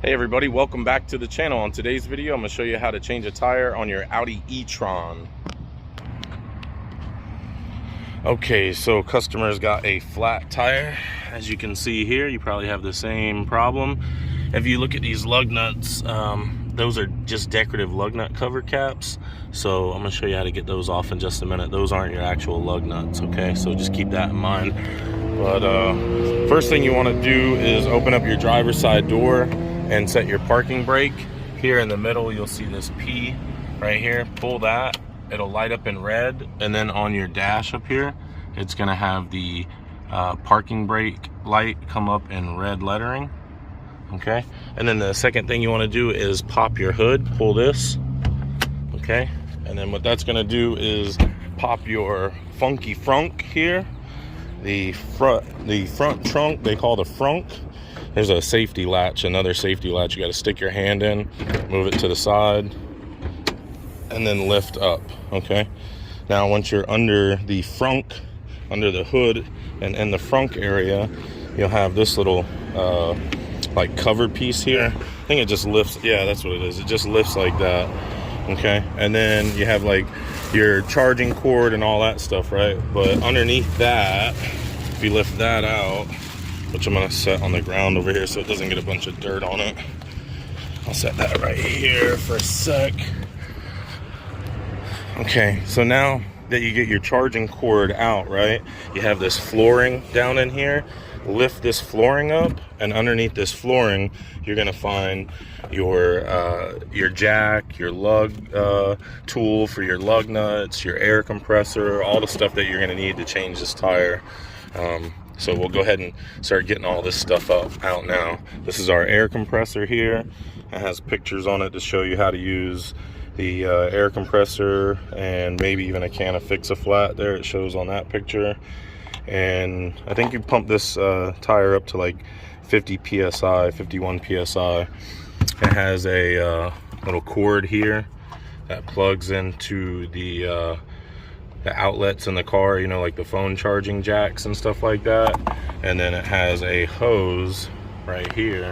Hey everybody, welcome back to the channel. On today's video, I'm going to show you how to change a tire on your Audi Etron. Okay, so customers got a flat tire. As you can see here, you probably have the same problem. If you look at these lug nuts, those are just decorative lug nut cover caps. So I'm going to show you how to get those off in just a minute. Those aren't your actual lug nuts, okay? So just keep that in mind. But first thing you want to do is open up your driver's side door and set your parking brake. Here in the middle you'll see this P right here. Pull that, it'll light up in red, and then on your dash up here it's gonna have the parking brake light come up in red lettering. Okay, and then the second thing you want to do is pop your hood. Pull this, okay, and then what that's gonna do is pop your funky frunk here, the front trunk, they call the frunk. There's a safety latch, another safety latch. You got to stick your hand in, move it to the side, and then lift up, okay? Now, once you're under the frunk, under the hood, and in the frunk area, you'll have this little, like, cover piece here. I think it just lifts, yeah, that's what it is. It just lifts like that, okay? And then you have, like, your charging cord and all that stuff, right? But underneath that, if you lift that out, which I'm gonna set on the ground over here so it doesn't get a bunch of dirt on it. I'll set that right here for a sec. Okay, so now that you get your charging cord out, right, you have this flooring down in here. Lift this flooring up, and underneath this flooring you're gonna find your jack, your lug tool for your lug nuts, your air compressor, all the stuff that you're gonna need to change this tire. So we'll go ahead and start getting all this stuff out now. This is our air compressor here. It has pictures on it to show you how to use the air compressor, and maybe even a can of Fix-A-Flat there. It shows on that picture. And I think you pump this tire up to like 50 PSI, 51 PSI. It has a little cord here that plugs into the outlets in the car, you know, like the phone charging jacks and stuff like that. And then it has a hose right here,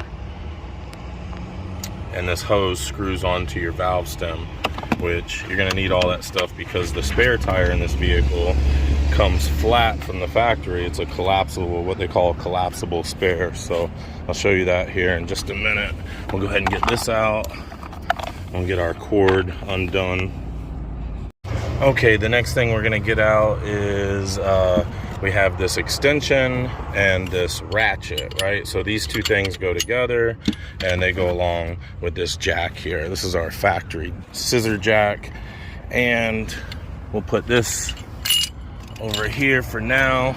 and this hose screws onto your valve stem, which you're gonna need all that stuff because the spare tire in this vehicle comes flat from the factory. It's a collapsible, what they call a collapsible spare. So I'll show you that here in just a minute. We'll go ahead and get this out. We'll get our cord undone. Okay, the next thing we're gonna get out is we have this extension and this ratchet, right? So these two things go together and they go along with this jack here. This is our factory scissor jack, and we'll put this over here for now.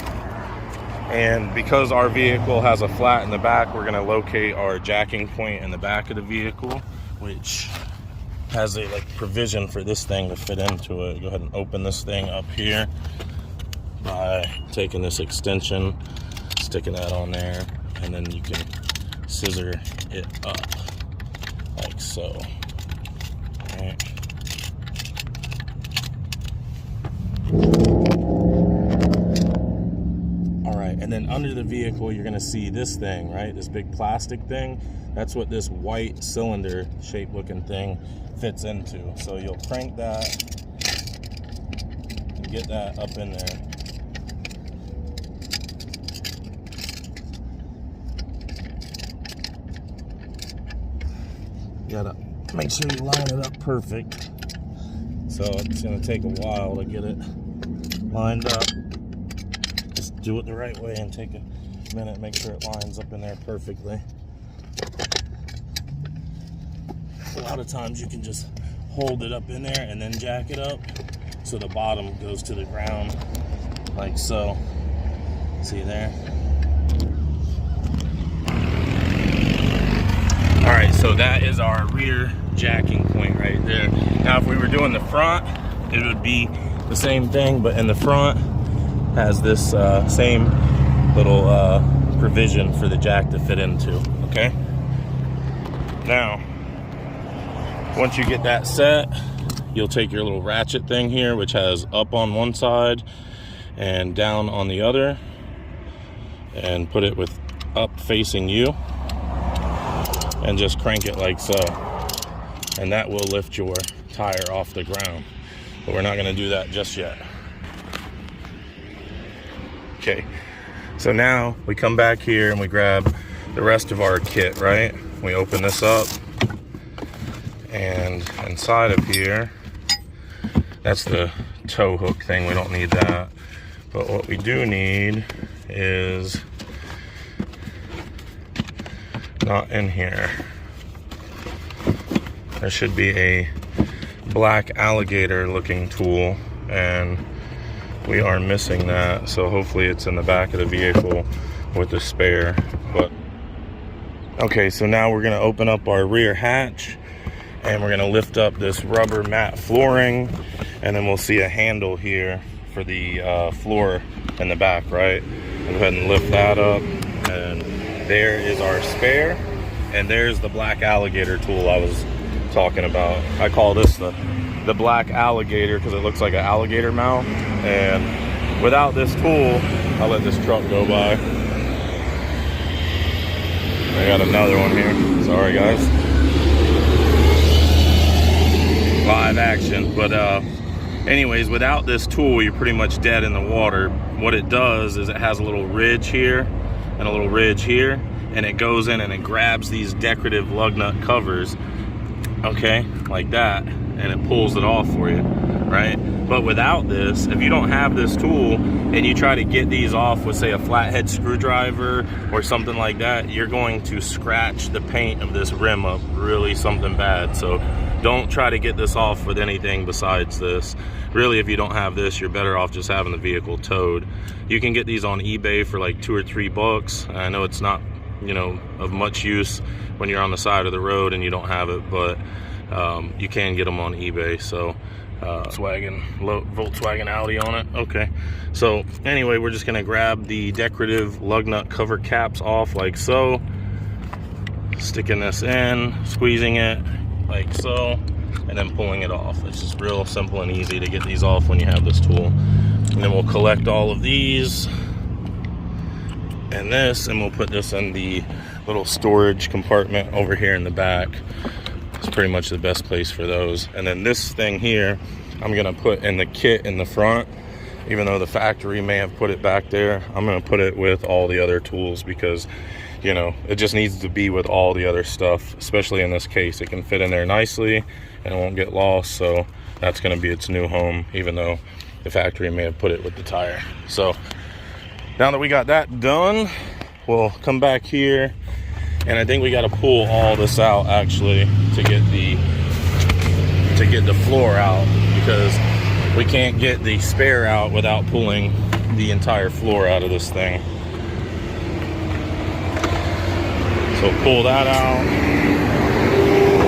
And because our vehicle has a flat in the back, we're gonna locate our jacking point in the back of the vehicle, which has a like provision for this thing to fit into it. Go ahead and open this thing up here by taking this extension, sticking that on there, and then you can scissor it up like so. All right. All right, and then under the vehicle you're gonna see this thing, right? This big plastic thing. That's what this white cylinder shaped looking thing fits into. So you'll crank that and get that up in there. You gotta make sure you line it up perfect. So it's gonna take a while to get it lined up. Just do it the right way and take a minute, make sure it lines up in there perfectly. A lot of times you can just hold it up in there and then jack it up so the bottom goes to the ground like so. See there? All right, so that is our rear jacking point right there. Now if we were doing the front, it would be the same thing, but in the front has this same little provision for the jack to fit into, okay? Now, once you get that set, you'll take your little ratchet thing here, which has up on one side and down on the other, and put it with up facing you. and just crank it like so, and that will lift your tire off the ground. But we're not going to do that just yet. Okay, so now we come back here and we grab the rest of our kit, right? We open this up, and inside of here, that's the tow hook thing. We don't need that. But what we do need is not in here. There should be a black Alligator looking tool, and we are missing that. So hopefully it's in the back of the vehicle with the spare. But okay, so now we're gonna open up our rear hatch, and we're gonna lift up this rubber mat flooring, and then we'll see a handle here for the floor in the back, right? Go ahead and lift that up, and there is our spare, and there's the black Alligator tool I was talking about. I call this the black Alligator because it looks like an alligator mouth, and without this tool, I'll let this truck go by. I got another one here. Sorry guys. Live action. But anyways, without this tool, you're pretty much dead in the water. What it does is it has a little ridge here and a little ridge here, and it goes in and it grabs these decorative lug nut covers, okay, like that, and it pulls it off for you, right? But without this, if you don't have this tool and you try to get these off with, say, a flathead screwdriver or something like that, you're going to scratch the paint of this rim up really something bad. So don't try to get this off with anything besides this. Really, if you don't have this, you're better off just having the vehicle towed. You can get these on eBay for like $2 or $3. I know it's not, you know, of much use when you're on the side of the road and you don't have it, but you can get them on eBay. So Volkswagen Audi on it. Okay, so anyway, we're just gonna grab the decorative lug nut cover caps off like so, sticking this in, squeezing it like so, and then pulling it off. It's just real simple and easy to get these off when you have this tool. And then we'll collect all of these and this, and we'll put this in the little storage compartment over here in the back. It's pretty much the best place for those. And then this thing here, I'm gonna put in the kit in the front. Even though the factory may have put it back there, I'm gonna put it with all the other tools because, you know, it just needs to be with all the other stuff, especially in this case. It can fit in there nicely and it won't get lost. So that's gonna be its new home, even though the factory may have put it with the tire. So now that we got that done, we'll come back here, and I think we got to pull all this out actually to get the floor out, because we can't get the spare out without pulling the entire floor out of this thing. So pull that out.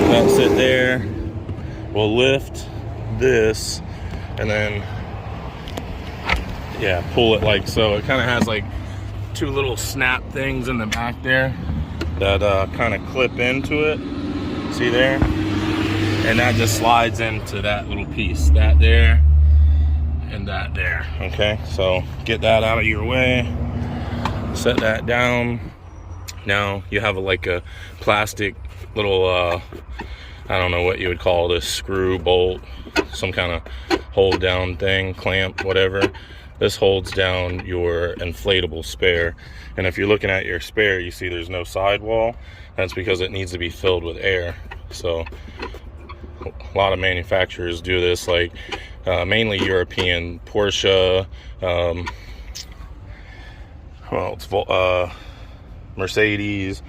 That's it there. We'll lift this and then, yeah, pull it like so. It kind of has like two little snap things in the back there that kind of clip into it. See there? And that just slides into that little piece. That there and that there. Okay, so get that out of your way. Set that down. Now you have like a plastic little, I don't know what you would call this, screw, bolt, some kind of hold down thing, clamp, whatever. This holds down your inflatable spare. And if you're looking at your spare, you see there's no sidewall. That's because it needs to be filled with air. So a lot of manufacturers do this, like mainly European. Porsche, well, it's Mercedes.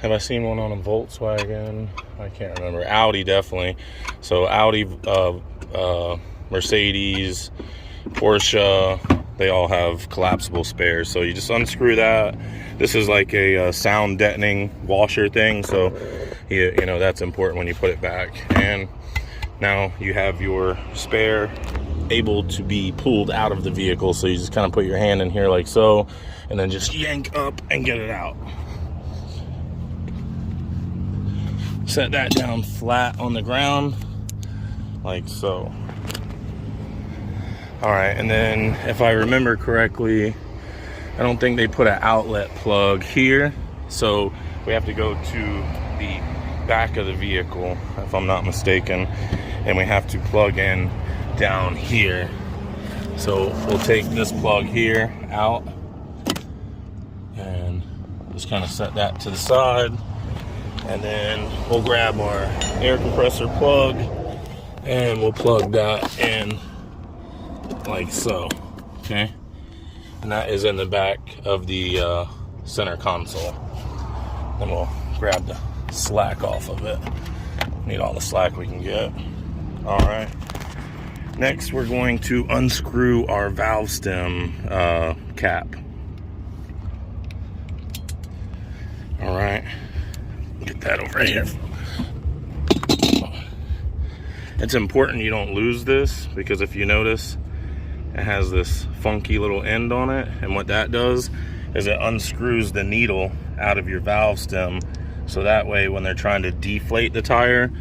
Have I seen one on a Volkswagen? I can't remember. Audi, definitely. So Audi, Mercedes, Porsche, they all have collapsible spares. So you just unscrew that. This is like a sound deadening washer thing, so you know that's important when you put it back. And now you have your spare able to be pulled out of the vehicle. So you just kind of put your hand in here like so, and then just yank up and get it out. Set that down flat on the ground like so. All right, and then if I remember correctly, I don't think they put an outlet plug here. So we have to go to the back of the vehicle, if I'm not mistaken, and we have to plug in down here. So we'll take this plug here out and just kind of set that to the side, and then we'll grab our air compressor plug and we'll plug that in like so. Okay, and that is in the back of the center console. Then we'll grab the slack off of it. Need all the slack we can get. All right, next we're going to unscrew our valve stem cap. All right, get that over here. It's important you don't lose this, because if you notice, it has this funky little end on it, and what that does is it unscrews the needle out of your valve stem, so that way when they're trying to deflate the tire,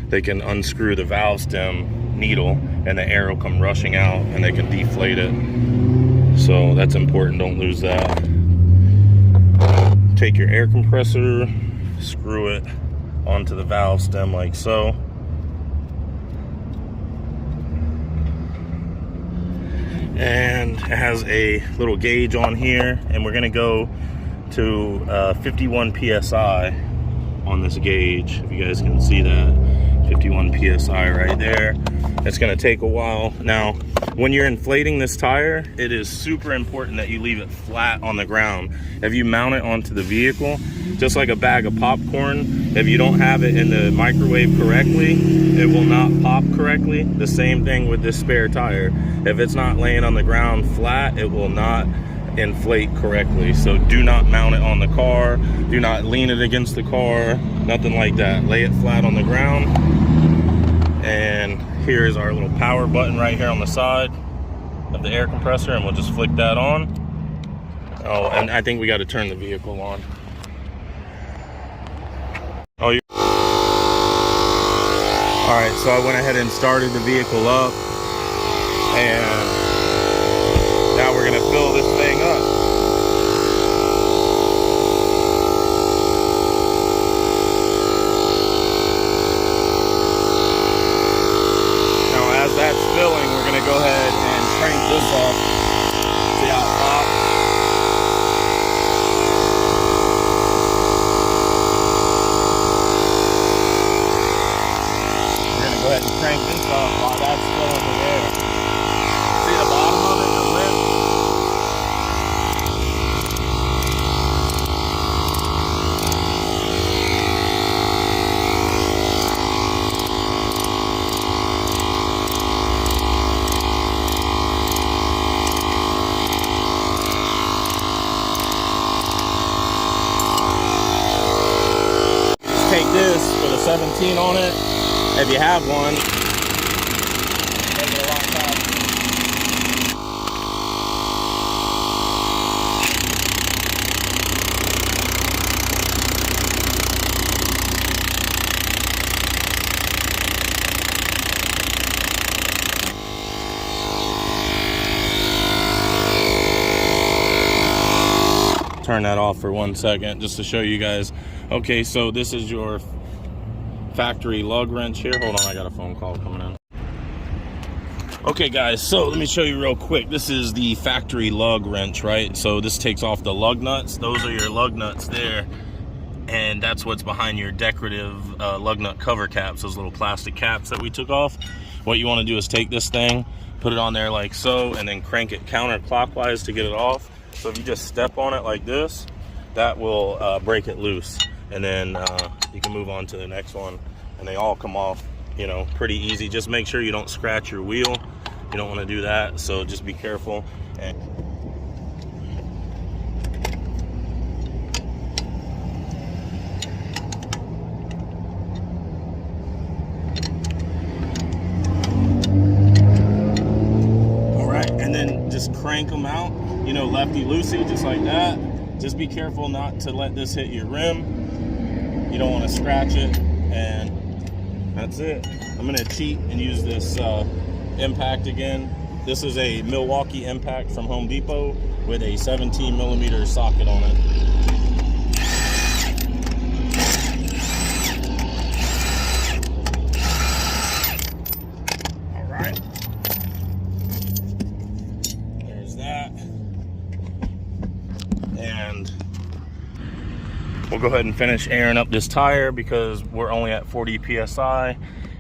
they can unscrew the valve stem needle and the air will come rushing out and they can deflate it. So that's important, don't lose that. Take your air compressor, screw it onto the valve stem like so. And it has a little gauge on here, and we're gonna go to 51 PSI on this gauge. If you guys can see that, 51 PSI right there. It's gonna take a while. Now, when you're inflating this tire, it is super important that you leave it flat on the ground. If you mount it onto the vehicle, just like a bag of popcorn, if you don't have it in the microwave correctly, it will not pop correctly. The same thing with this spare tire. If it's not laying on the ground flat, it will not inflate correctly. So do not mount it on the car, do not lean it against the car, nothing like that. Lay it flat on the ground. And here is our little power button right here on the side of the air compressor, and we'll just flick that on. Oh, and I think we got to turn the vehicle on. Oh, you. All right, so I went ahead and started the vehicle up, and now we're gonna fill this thing up. Now as that's filling, we're gonna go ahead and crank this up. See how it pops? We're gonna go ahead and crank this up while that's filling the air. See the bottom of it, the lip? Take this, put a 17 on it, if you have one, make it a lot faster. Turn that off for 1 second just to show you guys. Okay, so this is your factory lug wrench here. Hold on, I got a phone call coming in. Okay guys, so let me show you real quick. This is the factory lug wrench, right? So this takes off the lug nuts. Those are your lug nuts there. And that's what's behind your decorative lug nut cover caps, those little plastic caps that we took off. What you want to do is take this thing, put it on there like so, and then crank it counterclockwise to get it off. So if you just step on it like this, that will break it loose. And then you can move on to the next one, and they all come off, you know, pretty easy. Just make sure you don't scratch your wheel. You don't want to do that, so just be careful. And all right, and then just crank them out, you know, lefty-loosey, just like that. Just be careful not to let this hit your rim. You don't want to scratch it, and that's it. I'm going to cheat and use this impact again. This is a Milwaukee impact from Home Depot with a 17mm socket on it. go ahead and finish airing up this tire because we're only at 40 PSI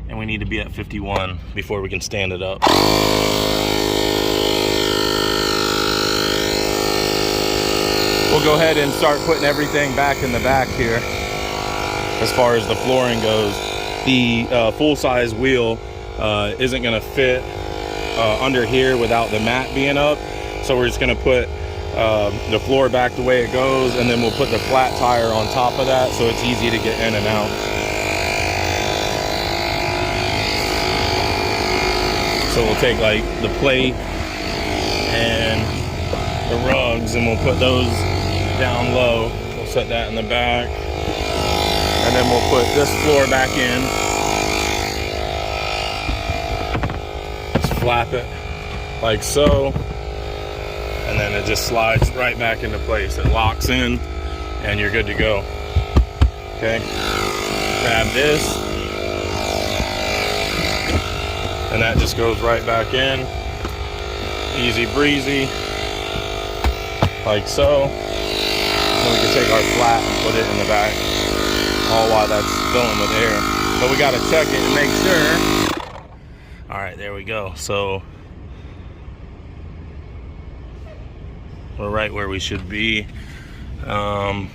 and we need to be at 51 before we can stand it up. We'll go ahead and start putting everything back in the back here. As far as the flooring goes, the full-size wheel isn't going to fit under here without the mat being up. So we're just going to put the floor back the way it goes, and then we'll put the flat tire on top of that so it's easy to get in and out. So we'll take like the plate and the rugs and we'll put those down low. We'll set that in the back, and then we'll put this floor back in. Just flap it like so, and then it just slides right back into place. It locks in and you're good to go. Okay, grab this and that just goes right back in, easy breezy, like so. Then we can take our flat and put it in the back, all while that's filling with air. But we got to check it and make sure. All right, there we go. So we're right where we should be. It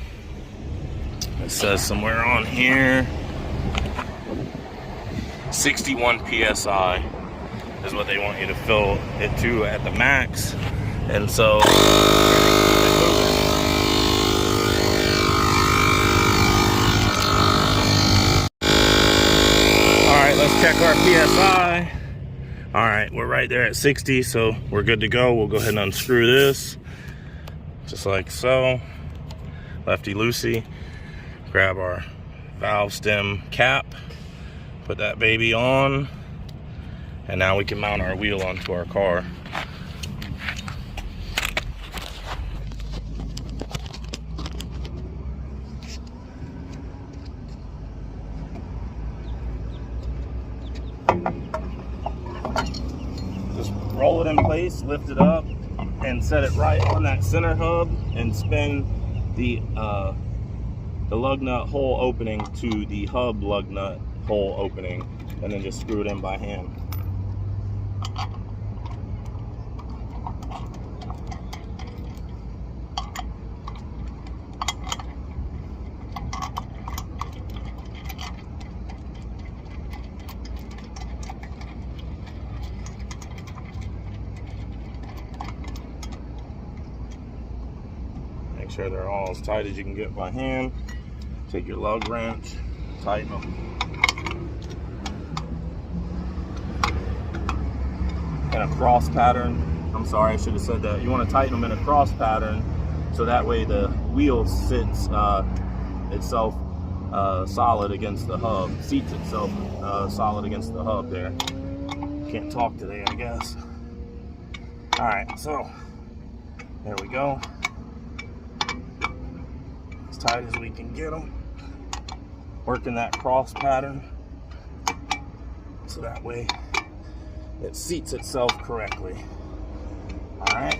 says somewhere on here 61 PSI is what they want you to fill it to at the max. And so let's check our PSI. All right, we're right there at 60, so we're good to go. We'll go ahead and unscrew this, just like so. Lefty loosey. Grab our valve stem cap, put that baby on, and now we can mount our wheel onto our car. Roll it in place, lift it up, and set it right on that center hub, and spin the lug nut hole opening to the hub lug nut hole opening, and then just screw it in by hand. Make sure they're all as tight as you can get by hand. Take your lug wrench, tighten them. In a cross pattern. I'm sorry, I should have said that. You want to tighten them in a cross pattern so that way the wheel sits itself solid against the hub, seats itself solid against the hub there. Can't talk today, I guess. All right, so there we go. As tight as we can get them. Working that cross pattern so that way it seats itself correctly. All right,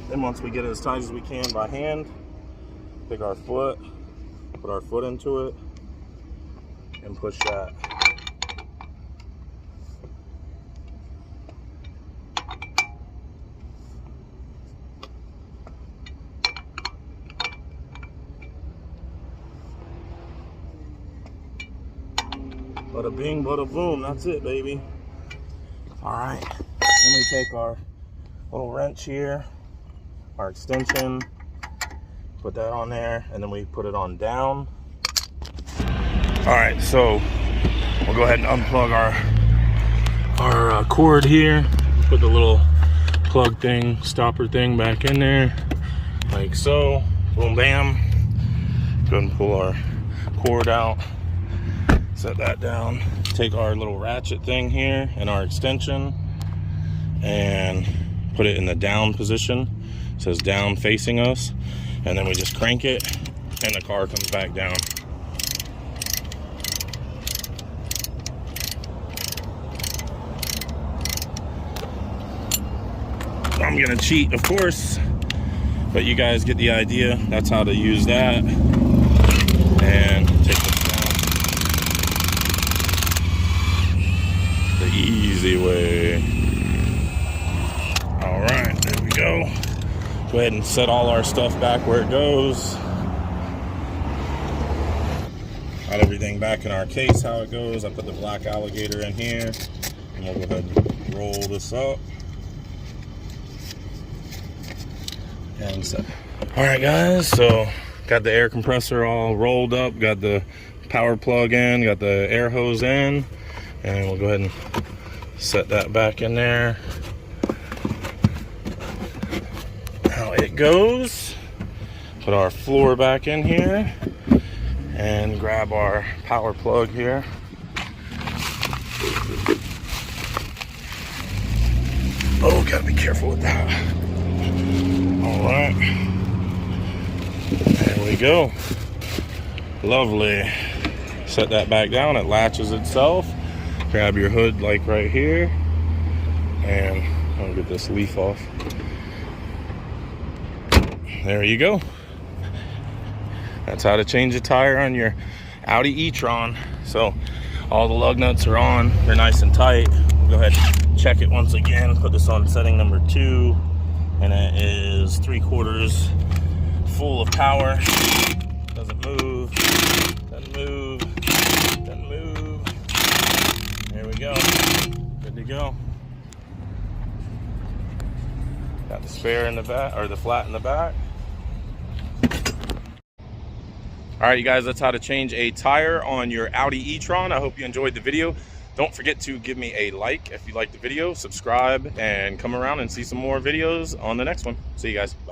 then once we get it as tight as we can by hand, pick our foot, put our foot into it, and push that. Bada bing, bada boom, that's it, baby. All right, then we take our little wrench here, our extension, put that on there, and then we put it on down. All right, so we'll go ahead and unplug our cord here, put the little plug thing, stopper thing back in there, like so, boom, bam. Go ahead and pull our cord out. Set that down. Take our little ratchet thing here and our extension and put it in the down position. It says down facing us, and then we just crank it and the car comes back down. I'm gonna cheat, of course, but you guys get the idea. That's how to use that. and take this down the easy way. All right, there we go. Go ahead and set all our stuff back where it goes. Got everything back in our case how it goes. I put the black Alligator in here, and we'll go ahead and roll this up and set. All right guys, so got the air compressor all rolled up, got the power plug in, got the air hose in, and we'll go ahead and set that back in there how it goes. Put our floor back in here and grab our power plug here. Oh, gotta be careful with that. All right, there we go. Lovely. Set that back down, it latches itself. Grab your hood like right here, and I'll get this leaf off. There you go. That's how to change a tire on your Audi Etron. So all the lug nuts are on, they're nice and tight. We'll go ahead and check it once again. Put this on setting number 2, and it is 3/4 full of power. Doesn't move, doesn't move, doesn't move. There we go, good to go. Got the spare in the back, or the flat in the back. All right, you guys, that's how to change a tire on your Audi e-tron. I hope you enjoyed the video. Don't forget to give me a like if you liked the video, subscribe, and come around and see some more videos on the next one. See you guys. Bye.